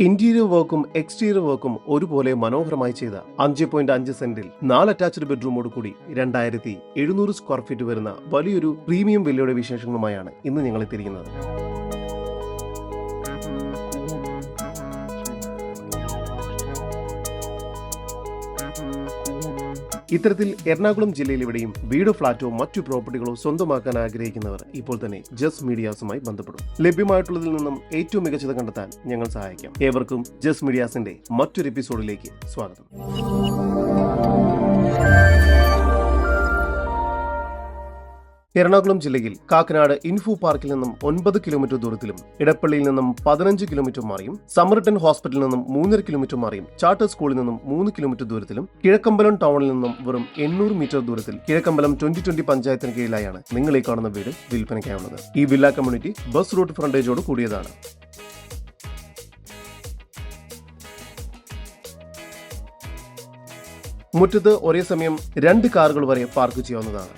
Interior വർക്കും exterior വർക്കും ഒരുപോലെ മനോഹരമായി ചെയ്ത 5.5 സെന്റിൽ 4 അറ്റാച്ച്ഡ് ബെഡ്റൂമോട് കൂടി 2700 സ്ക്വയർ ഫീറ്റ് വരുന്ന വലിയൊരു പ്രീമിയം വില്ലയുടെ വിശേഷങ്ങളുമായാണ് ഇന്ന് ഞങ്ങൾ എത്തിയിരിക്കുന്നത്. ഇത്തരത്തിൽ എറണാകുളം ജില്ലയിൽ എവിടെയും വീടോ ഫ്ളാറ്റോ മറ്റു പ്രോപ്പർട്ടികളോ സ്വന്തമാക്കാൻ ആഗ്രഹിക്കുന്നവർ ഇപ്പോൾ തന്നെ ജസ് മീഡിയാസുമായി ബന്ധപ്പെടും. ലഭ്യമായിട്ടുള്ളതിൽ നിന്നും ഏറ്റവും മികച്ചത് കണ്ടെത്താൻ ഞങ്ങൾ സഹായിക്കാം. ഏവർക്കും ജസ് മീഡിയാസിന്റെ മറ്റൊരു എപ്പിസോഡിലേക്ക് സ്വാഗതം. എറണാകുളം ജില്ലയിൽ കാക്കനാട് ഇൻഫോ പാർക്കിൽ നിന്നും 9 കിലോമീറ്റർ ദൂരത്തിലും ഇടപ്പള്ളിയിൽ നിന്നും 15 കിലോമീറ്റർ മാറിയും സമർട്ടൺ ഹോസ്പിറ്റലിൽ നിന്നും 3.5 കിലോമീറ്റർ മാറിയും ചാർട്ടർ സ്കൂളിൽ നിന്നും 3 കിലോമീറ്റർ ദൂരത്തിലും കിഴക്കമ്പലം ടൗണിൽ നിന്നും വെറും 800 മീറ്റർ ദൂരത്തിൽ കിഴക്കമ്പലം 2020 പഞ്ചായത്തിന് കീഴിലായാണ് നിങ്ങൾ ഈ കാണുന്ന വീട് വിൽപ്പനയ്ക്കായുള്ളത്. ഈ വില്ല കമ്മ്യൂണിറ്റി ബസ് റൂട്ട് ഫ്രണ്ടേജോട് കൂടിയതാണ്. മുറ്റത്ത് ഒരേ സമയം 2 കാറുകൾ വരെ പാർക്ക് ചെയ്യാവുന്നതാണ്.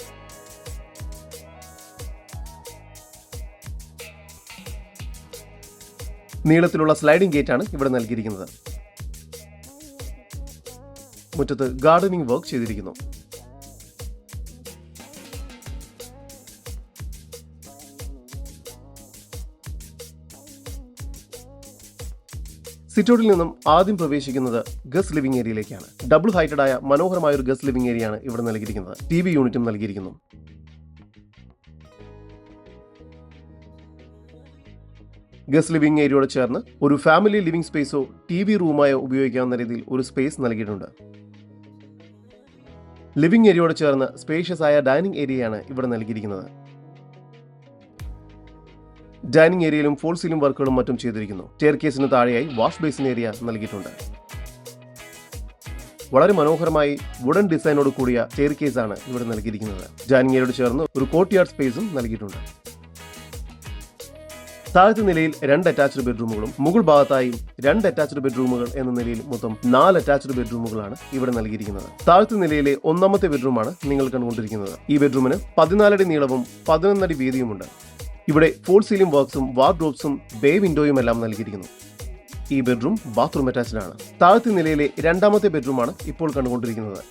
നീളത്തിലുള്ള സ്ലൈഡിംഗ് ഗേറ്റ് ആണ് ഇവിടെ നൽകിയിരിക്കുന്നത്. മുറ്റത്ത് ഗാർഡനിംഗ് വർക്ക് ചെയ്തിരിക്കുന്നു. സിറ്റൗട്ടിൽ നിന്നും ആദ്യം പ്രവേശിക്കുന്നത് ഗസ്റ്റ് ലിവിംഗ് ഏരിയയിലേക്കാണ്. ഡബിൾ ഹൈറ്റഡ് ആയ മനോഹരമായ ഒരു ഗസ്റ്റ് ലിവിംഗ് ഏരിയയാണ് ഇവിടെ നൽകിയിരിക്കുന്നത്. TV യൂണിറ്റും നൽകിയിരിക്കുന്നു. ഗസ്റ്റ് ലിവിംഗ് ഏരിയയോട് ചേർന്ന് ഒരു ഫാമിലി ലിവിംഗ് സ്പേസോ TV റൂമായോ ഉപയോഗിക്കാവുന്ന രീതിയിൽ ഒരു സ്പേസ് നൽകിയിട്ടുണ്ട്. ലിവിംഗ് ഏരിയയോട് ചേർന്ന് സ്പേഷ്യസ് ആയ ഡൈനിങ് ഏരിയയാണ് ഇവിടെ നൽകിയിരിക്കുന്നത്. ഡൈനിങ് ഏരിയയിലും ഫോൾ സീലിംഗ് വർക്കുകളും മറ്റും ചെയ്തിരിക്കുന്നു. സ്റ്റെയർകേസിന് താഴെയായി വാഷ് ബേസിൻ ഏരിയ നൽകിയിട്ടുണ്ട്. വളരെ മനോഹരമായി വുഡൻ ഡിസൈനോട് കൂടിയ സ്റ്റെയർകേസാണ് ഇവിടെ നൽകിയിരിക്കുന്നത്. ഡൈനിങ് ഏരിയയോട് ചേർന്ന് ഒരു കോർട്ട്യാർഡ് സ്പേസും നൽകിയിട്ടുണ്ട്. താഴത്തെ നിലയിൽ 2 അറ്റാച്ച്ഡ് ബെഡ്റൂമുകളും മുകൾ ഭാഗത്തായും 2 അറ്റാച്ച്ഡ് ബെഡ്റൂമുകൾ എന്ന നിലയിൽ മൊത്തം 4 അറ്റാച്ച്ഡ് ബെഡ്റൂമുകളാണ് ഇവിടെ നൽകിയിരിക്കുന്നത്. താഴത്തെ നിലയിലെ 1ാമത്തെ ബെഡ്റൂമാണ് നിങ്ങൾ കണ്ടുകൊണ്ടിരിക്കുന്നത്. ഈ ബെഡ്റൂമിന് 14 അടി നീളവും 11 അടി വീതിയുമുണ്ട്. ഇവിടെ ഫോൾ സീലിംഗ് വർക്ക്സും വാർഡ്രോബ്സും ബേ വിൻഡോയും എല്ലാം നൽകിയിരിക്കുന്നു. ഈ ബെഡ്റൂം ബാത്റൂം അറ്റാച്ച്ഡ് ആണ്. താഴത്തെ നിലയിലെ 2ാമത്തെ ബെഡ്റൂമാണ് ഇപ്പോൾ കണ്ടുകൊണ്ടിരിക്കുന്നത്.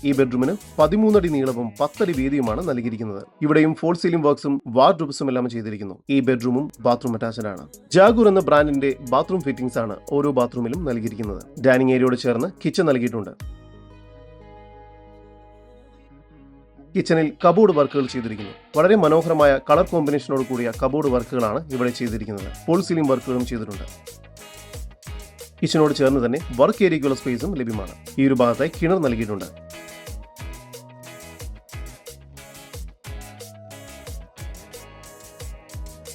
ഈ ബെഡ്റൂമിന് 13 അടി നീളവും 10 അടി വീതിയുമാണ് നൽകിയിരിക്കുന്നത്. ഇവിടെയും ഫോൾ സീലിംഗ് വർക്ക്സും വാർഡ്രോബ്സും എല്ലാം ചെയ്തിരിക്കുന്നു. ഈ ബെഡ്റൂമും ബാത്റൂം അറ്റാച്ച്ഡ് ആണ്. ജാഗൂർ എന്ന ബ്രാൻഡിന്റെ ബാത്റൂം ഫിറ്റിംഗ്സ് ആണ് ഓരോ ബാത്റൂമിലും നൽകിയിരിക്കുന്നത്. ഡൈനിങ് ഏരിയയോട് ചേർന്ന് കിച്ചൺ നൽകിയിട്ടുണ്ട്. കിച്ചണിൽ കബോർഡ് വർക്കുകൾ ചെയ്തിരിക്കുന്നു. വളരെ മനോഹരമായ കളർ കോമ്പിനേഷനോട് കൂടിയ കബോർഡ് വർക്കുകളാണ് ഇവിടെ ചെയ്തിരിക്കുന്നത്. ഫോൾ സീലിംഗ് വർക്കുകളും ചെയ്തിട്ടുണ്ട്. കിച്ചനോട് ചേർന്ന് തന്നെ വർക്ക് ഏരിയയ്ക്കുള്ള സ്പേസും ലഭ്യമാണ്. ഈ ഒരു ഭാഗത്തായി കിണർ നൽകിയിട്ടുണ്ട്.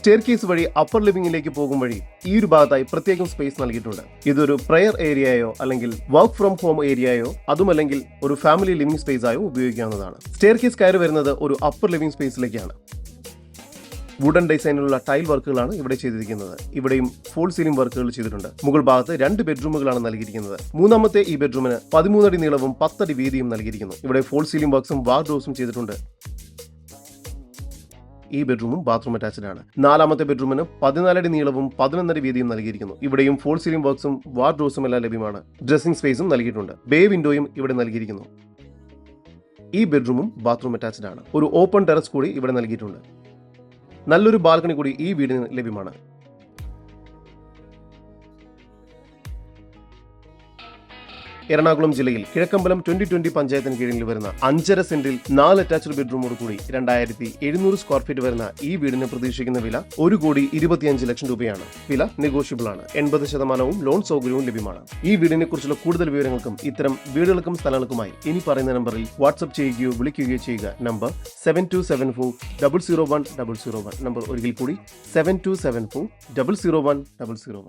സ്റ്റെയർകേസ് വഴി അപ്പർ ലിവിംഗിലേക്ക് പോകും വഴി ഈ ഒരു ഭാഗത്തായി പ്രത്യേകം സ്പേസ് നൽകിയിട്ടുണ്ട്. ഇതൊരു പ്രയർ ഏരിയയോ അല്ലെങ്കിൽ വർക്ക് ഫ്രം ഹോം ഏരിയയോ അതുമല്ലെങ്കിൽ ഒരു ഫാമിലി ലിവിംഗ് സ്പേസ് ആയോ ഉപയോഗിക്കാവുന്നതാണ്. സ്റ്റെയർകേസ് കയറി വരുന്നത് ഒരു അപ്പർ ലിവിംഗ് സ്പേസിലേക്കാണ്. വുഡൻ ഡിസൈനിലുള്ള ടൈൽ വർക്കുകളാണ് ഇവിടെ ചെയ്തിരിക്കുന്നത്. ഇവിടെയും ഫോൾ സീലിംഗ് വർക്കുകൾ ചെയ്തിട്ടുണ്ട്. മുകൾ ഭാഗത്ത് 2 ബെഡ്റൂമുകളാണ് നൽകിയിരിക്കുന്നത്. 3ാമത്തെ ഈ ബെഡ്റൂമിന് 13 അടി നീളവും 10 അടി വീതിയും നൽകിയിരിക്കുന്നു. ഇവിടെ ഫോൾ സീലിംഗ് വർക്ക്സും വാർഡ്രോബ്സും ചെയ്തിട്ടുണ്ട്. ഈ ബെഡ്റൂമും ബാത്റൂം അറ്റാച്ച്ഡ് ആണ്. 4ാമത്തെ ബെഡ്റൂമിന് 14 അടി നീളവും 11 അടി വീതിയും നൽകിയിരിക്കുന്നു. ഇവിടെയും ഫോൾ സീലിംഗ് വർക്ക്സും വാർഡ്രോബ്സും എല്ലാം ലഭ്യമാണ്. ഡ്രസ്സിംഗ് സ്പേസും നൽകിയിട്ടുണ്ട്. ബേ വിൻഡോയും ഇവിടെ നൽകിയിരിക്കുന്നു. ഈ ബെഡ്റൂമും ബാത്റൂം അറ്റാച്ച്ഡ് ആണ്. ഒരു ഓപ്പൺ ടെറസ് കൂടി ഇവിടെ നൽകിയിട്ടുണ്ട്. നല്ലൊരു ബാൽക്കണി കൂടി ഈ വീടിന് ലഭ്യമാണ്. എറണാകുളം ജില്ലയിൽ കിഴക്കമ്പലം 2020 പഞ്ചായത്തിന് കീഴിൽ വരുന്ന 5.5 സെന്റിൽ 4 അറ്റാച്ച്ഡ് ബെഡ്റൂമോട് കൂടി 2700 സ്ക്വയർ ഫീറ്റ് വരുന്ന ഈ വീടിന് പ്രതീക്ഷിക്കുന്ന വില 1,25 ലക്ഷം രൂപയാണ്. വില നെഗോഷ്യബിൾ ആണ്. 80% ലോൺ സൗകര്യവും ലഭ്യമാണ്. ഈ വീടിനെ കുറിച്ചുള്ള കൂടുതൽ വിവരങ്ങൾക്കും ഇത്തരം വീടുകൾക്കും സ്ഥലങ്ങൾക്കുമായി ഇനി പറയുന്ന നമ്പറിൽ വാട്സ്ആപ്പ് ചെയ്യുകയോ വിളിക്കുകയോ ചെയ്യുക. നമ്പർ 7274 001 001. നമ്പർ ഒരിക്കൽ കൂടി 7274 001 001.